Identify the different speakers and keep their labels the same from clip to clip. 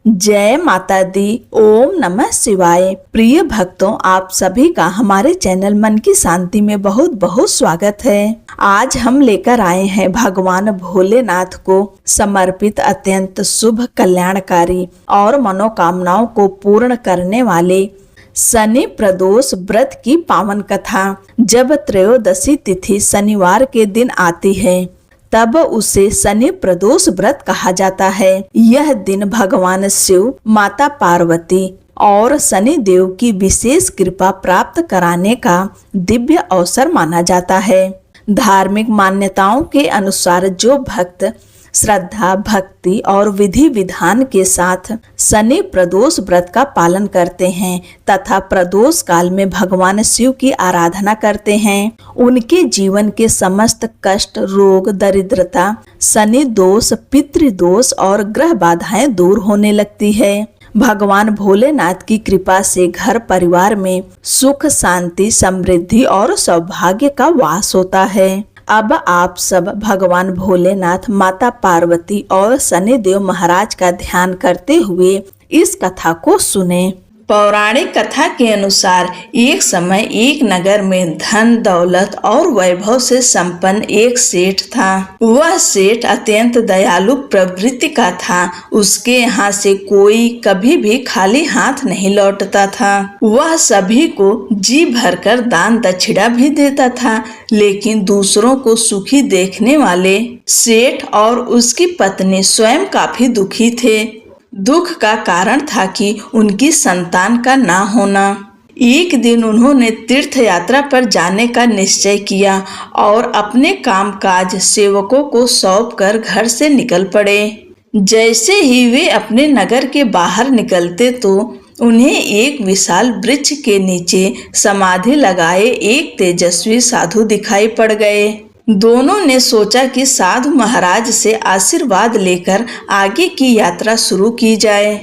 Speaker 1: जय माता दी। ओम नमः शिवाय। प्रिय भक्तों, आप सभी का हमारे चैनल मन की शांति में बहुत बहुत स्वागत है। आज हम लेकर आए हैं भगवान भोलेनाथ को समर्पित अत्यंत शुभ, कल्याणकारी और मनोकामनाओं को पूर्ण करने वाले शनि प्रदोष व्रत की पावन कथा। जब त्रयोदशी तिथि शनिवार के दिन आती है तब उसे शनि प्रदोष व्रत कहा जाता है। यह दिन भगवान शिव, माता पार्वती और शनि देव की विशेष कृपा प्राप्त कराने का दिव्य अवसर माना जाता है। धार्मिक मान्यताओं के अनुसार जो भक्त श्रद्धा, भक्ति और विधि विधान के साथ शनि प्रदोष व्रत का पालन करते हैं तथा प्रदोष काल में भगवान शिव की आराधना करते हैं, उनके जीवन के समस्त कष्ट, रोग, दरिद्रता, शनि दोष, पितृदोष और ग्रह बाधाएं दूर होने लगती है। भगवान भोलेनाथ की कृपा से घर परिवार में सुख, शांति, समृद्धि और सौभाग्य का वास होता है। अब आप सब भगवान भोलेनाथ, माता पार्वती और शनिदेव महाराज का ध्यान करते हुए इस कथा को सुने। पौराणिक कथा के अनुसार एक समय एक नगर में धन, दौलत और वैभव से संपन्न एक सेठ था। वह सेठ अत्यंत दयालु प्रवृत्ति का था। उसके यहाँ से कोई कभी भी खाली हाथ नहीं लौटता था। वह सभी को जी भरकर दान दक्षिणा भी देता था, लेकिन दूसरों को सुखी देखने वाले सेठ और उसकी पत्नी स्वयं काफी दुखी थे। दुख का कारण था कि उनकी संतान का ना होना। एक दिन उन्होंने तीर्थ यात्रा पर जाने का निश्चय किया और अपने कामकाज सेवकों को सौंपकर घर से निकल पड़े। जैसे ही वे अपने नगर के बाहर निकलते तो उन्हें एक विशाल वृक्ष के नीचे समाधि लगाए एक तेजस्वी साधु दिखाई पड़ गए। दोनों ने सोचा कि साधु महाराज से आशीर्वाद लेकर आगे की यात्रा शुरू की जाए।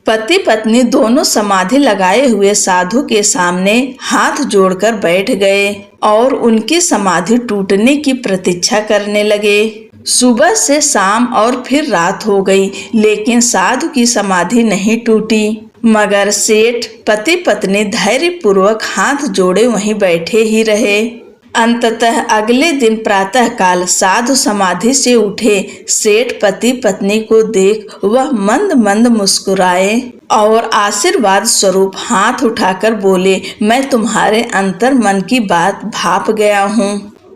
Speaker 1: पति पत्नी दोनों समाधि लगाए हुए साधु के सामने हाथ जोड़कर बैठ गए और उनकी समाधि टूटने की प्रतीक्षा करने लगे। सुबह से शाम और फिर रात हो गई, लेकिन साधु की समाधि नहीं टूटी। मगर सेठ पति पत्नी धैर्य पूर्वक हाथ जोड़े वहीं बैठे ही रहे। अंततः अगले दिन प्रातः काल साधु समाधि से उठे। सेठ पति पत्नी को देख वह मंद मंद मुस्कुराए और आशीर्वाद स्वरूप हाथ उठाकर बोले, मैं तुम्हारे अंतर मन की बात भाप गया हूँ।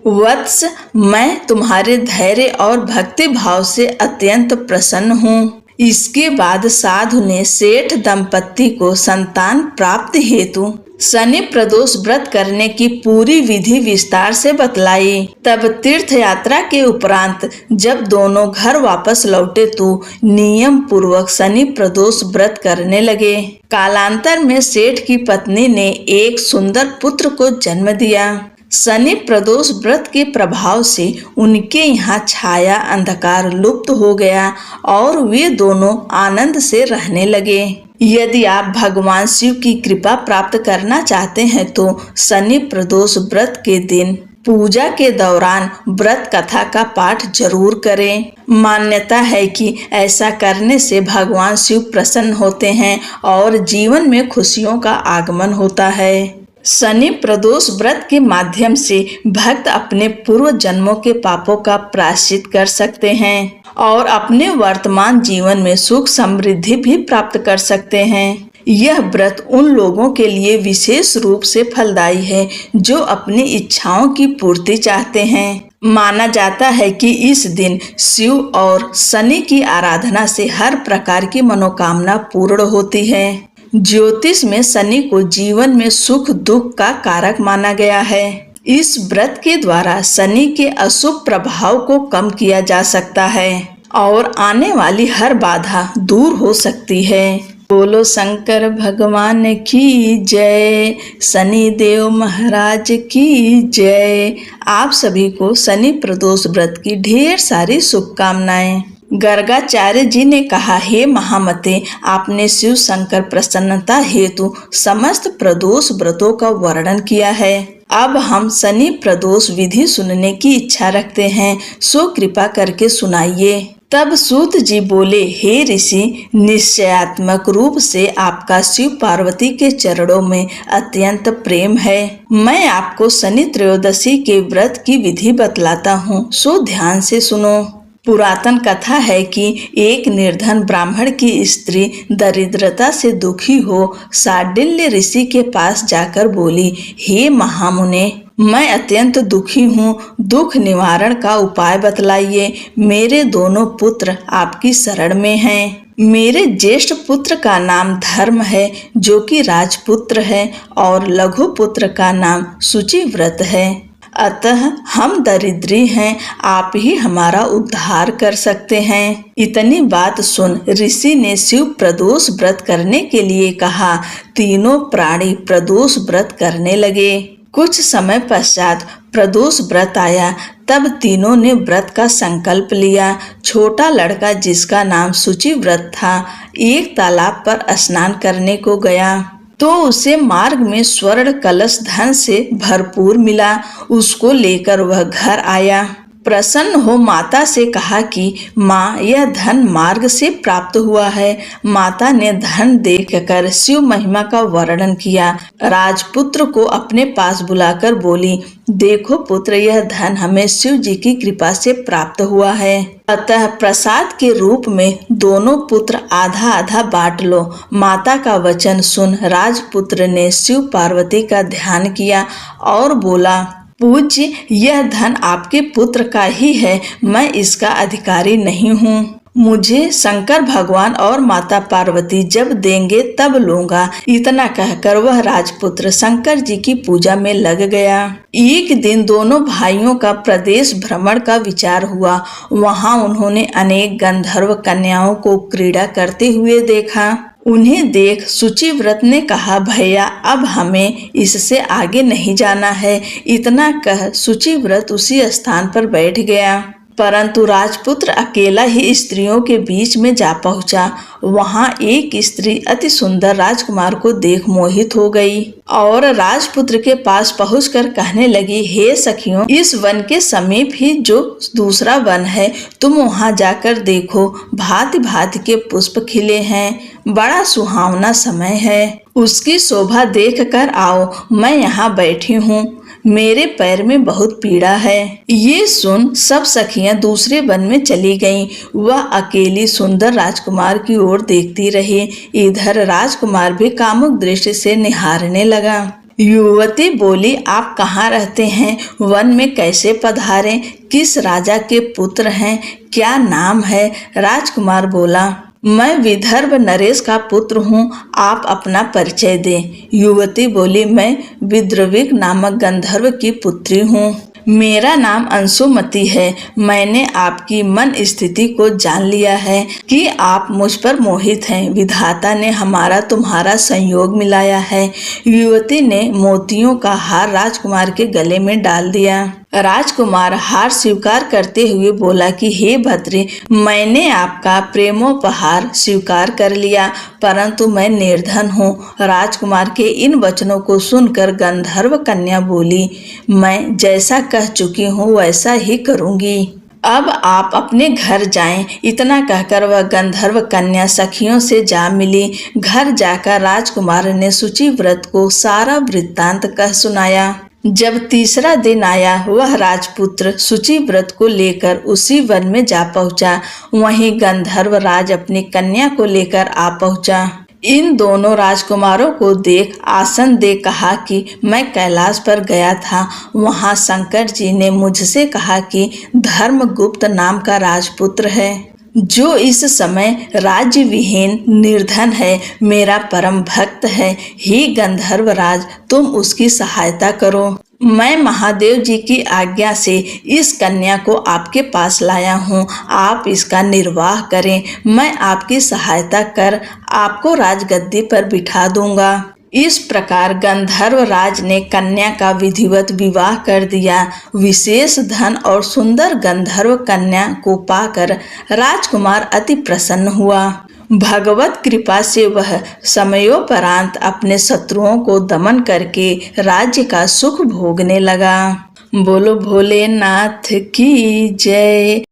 Speaker 1: वत्स, मैं तुम्हारे धैर्य और भक्ति भाव से अत्यंत प्रसन्न हूँ। इसके बाद साधु ने सेठ दंपत्ति को संतान प्राप्ति हेतु शनि प्रदोष व्रत करने की पूरी विधि विस्तार से बतलाई। तब तीर्थ यात्रा के उपरांत जब दोनों घर वापस लौटे तो नियम पूर्वक शनि प्रदोष व्रत करने लगे। कालांतर में सेठ की पत्नी ने एक सुंदर पुत्र को जन्म दिया। शनि प्रदोष व्रत के प्रभाव से उनके यहाँ छाया अंधकार लुप्त हो गया और वे दोनों आनंद से रहने लगे। यदि आप भगवान शिव की कृपा प्राप्त करना चाहते हैं तो शनि प्रदोष व्रत के दिन पूजा के दौरान व्रत कथा का पाठ जरूर करें। मान्यता है कि ऐसा करने से भगवान शिव प्रसन्न होते हैं और जीवन में खुशियों का आगमन होता है। शनि प्रदोष व्रत के माध्यम से भक्त अपने पूर्व जन्मों के पापों का प्रायश्चित कर सकते हैं और अपने वर्तमान जीवन में सुख समृद्धि भी प्राप्त कर सकते हैं। यह व्रत उन लोगों के लिए विशेष रूप से फलदायी है जो अपनी इच्छाओं की पूर्ति चाहते हैं। माना जाता है कि इस दिन शिव और शनि की आराधना से हर प्रकार की मनोकामना पूर्ण होती है। ज्योतिष में शनि को जीवन में सुख दुख का कारक माना गया है। इस व्रत के द्वारा शनि के अशुभ प्रभाव को कम किया जा सकता है और आने वाली हर बाधा दूर हो सकती है। बोलो शंकर भगवान की जय, शनि देव महाराज की जय। आप सभी को शनि प्रदोष व्रत की ढेर सारी शुभकामनाएं। गर्गाचार्य जी ने कहा, हे महामते, आपने शिव शंकर प्रसन्नता हेतु समस्त प्रदोष व्रतों का वर्णन किया है। अब हम शनि प्रदोष विधि सुनने की इच्छा रखते हैं, सो कृपा करके सुनाइए। तब सूत जी बोले, हे ऋषि, निश्चयात्मक रूप से आपका शिव पार्वती के चरणों में अत्यंत प्रेम है। मैं आपको शनि त्रयोदशी के व्रत की विधि बतलाता हूँ, सो ध्यान से सुनो। पुरातन कथा है कि एक निर्धन ब्राह्मण की स्त्री दरिद्रता से दुखी हो शांडिल्य ऋषि के पास जाकर बोली, हे महामुने, मैं अत्यंत दुखी हूँ, दुख निवारण का उपाय बतलाइए। मेरे दोनों पुत्र आपकी शरण में हैं। मेरे ज्येष्ठ पुत्र का नाम धर्म है, जो कि राजपुत्र है, और लघु पुत्र का नाम शुचिव्रत है। अतः हम दरिद्री हैं, आप ही हमारा उद्धार कर सकते हैं। इतनी बात सुन ऋषि ने शिव प्रदोष व्रत करने के लिए कहा। तीनों प्राणी प्रदोष व्रत करने लगे। कुछ समय पश्चात प्रदोष व्रत आया। तब तीनों ने व्रत का संकल्प लिया। छोटा लड़का, जिसका नाम शुचिव्रत था, एक तालाब पर स्नान करने को गया तो उसे मार्ग में स्वर्ण कलश धन से भरपूर मिला। उसको लेकर वह घर आया। प्रसन्न हो माता से कहा कि माँ, यह धन मार्ग से प्राप्त हुआ है। माता ने धन देखकर शिव महिमा का वर्णन किया। राजपुत्र को अपने पास बुलाकर बोली, देखो पुत्र, यह धन हमें शिव जी की कृपा से प्राप्त हुआ है। अतः प्रसाद के रूप में दोनों पुत्र आधा आधा बांट लो। माता का वचन सुन राजपुत्र ने शिव पार्वती का ध्यान किया और बोला, पूज्य, यह धन आपके पुत्र का ही है, मैं इसका अधिकारी नहीं हूँ। मुझे शंकर भगवान और माता पार्वती जब देंगे तब लूंगा। इतना कहकर वह राजपुत्र शंकर जी की पूजा में लग गया। एक दिन दोनों भाइयों का प्रदेश भ्रमण का विचार हुआ। वहां उन्होंने अनेक गंधर्व कन्याओं को क्रीड़ा करते हुए देखा। उन्हें देख शुचिव्रत ने कहा, भैया, अब हमें इससे आगे नहीं जाना है। इतना कह शुचिव्रत उसी स्थान पर बैठ गया। परंतु राजपुत्र अकेला ही स्त्रियों के बीच में जा पहुंचा। वहां एक स्त्री अति सुंदर राजकुमार को देख मोहित हो गई और राजपुत्र के पास पहुंचकर कहने लगी, हे सखियों, इस वन के समीप ही जो दूसरा वन है, तुम वहां जाकर देखो। भांति भांति के पुष्प खिले हैं, बड़ा सुहावना समय है। उसकी शोभा देख कर आओ। मैं यहाँ बैठी हूँ, मेरे पैर में बहुत पीड़ा है। ये सुन सब सखियां दूसरे वन में चली गईं। वह अकेली सुंदर राजकुमार की ओर देखती रही। इधर राजकुमार भी कामुक दृष्टि से निहारने लगा। युवती बोली, आप कहाँ रहते हैं? वन में कैसे पधारे? किस राजा के पुत्र हैं? क्या नाम है? राजकुमार बोला, मैं विदर्भ नरेश का पुत्र हूँ, आप अपना परिचय दें। युवती बोली, मैं विद्रविक नामक गंधर्व की पुत्री हूँ। मेरा नाम अंशुमति है। मैंने आपकी मन स्थिति को जान लिया है कि आप मुझ पर मोहित हैं। विधाता ने हमारा तुम्हारा संयोग मिलाया है। युवती ने मोतियों का हार राजकुमार के गले में डाल दिया। राजकुमार हार स्वीकार करते हुए बोला कि हे भद्रे, मैंने आपका प्रेमोपहार स्वीकार कर लिया, परंतु मैं निर्धन हूँ। राजकुमार के इन वचनों को सुनकर गंधर्व कन्या बोली, मैं जैसा कह चुकी हूँ वैसा ही करूँगी। अब आप अपने घर जाएं। इतना कहकर वह गंधर्व कन्या सखियों से जा मिली। घर जाकर राजकुमार ने शुचिव्रत को सारा वृत्तांत कह सुनाया। जब तीसरा दिन आया, वह राजपुत्र शुचिव्रत को लेकर उसी वन में जा पहुंचा। वहीं गंधर्व राज अपनी कन्या को लेकर आ पहुंचा। इन दोनों राजकुमारों को देख आसन दे कहा कि मैं कैलाश पर गया था। वहां शंकर जी ने मुझसे कहा कि धर्मगुप्त नाम का राजपुत्र है, जो इस समय राज्य विहीन निर्धन है, मेरा परम भक्त है। हे गंधर्व राज, तुम उसकी सहायता करो। मैं महादेव जी की आज्ञा से इस कन्या को आपके पास लाया हूँ। आप इसका निर्वाह करें। मैं आपकी सहायता कर आपको राजगद्दी पर बिठा दूंगा। इस प्रकार गंधर्व राज ने कन्या का विधिवत विवाह कर दिया। विशेष धन और सुंदर गंधर्व कन्या को पाकर राजकुमार अति प्रसन्न हुआ। भगवत कृपा से वह समयोपरांत अपने शत्रुओं को दमन करके राज्य का सुख भोगने लगा। बोलो भोलेनाथ की जय।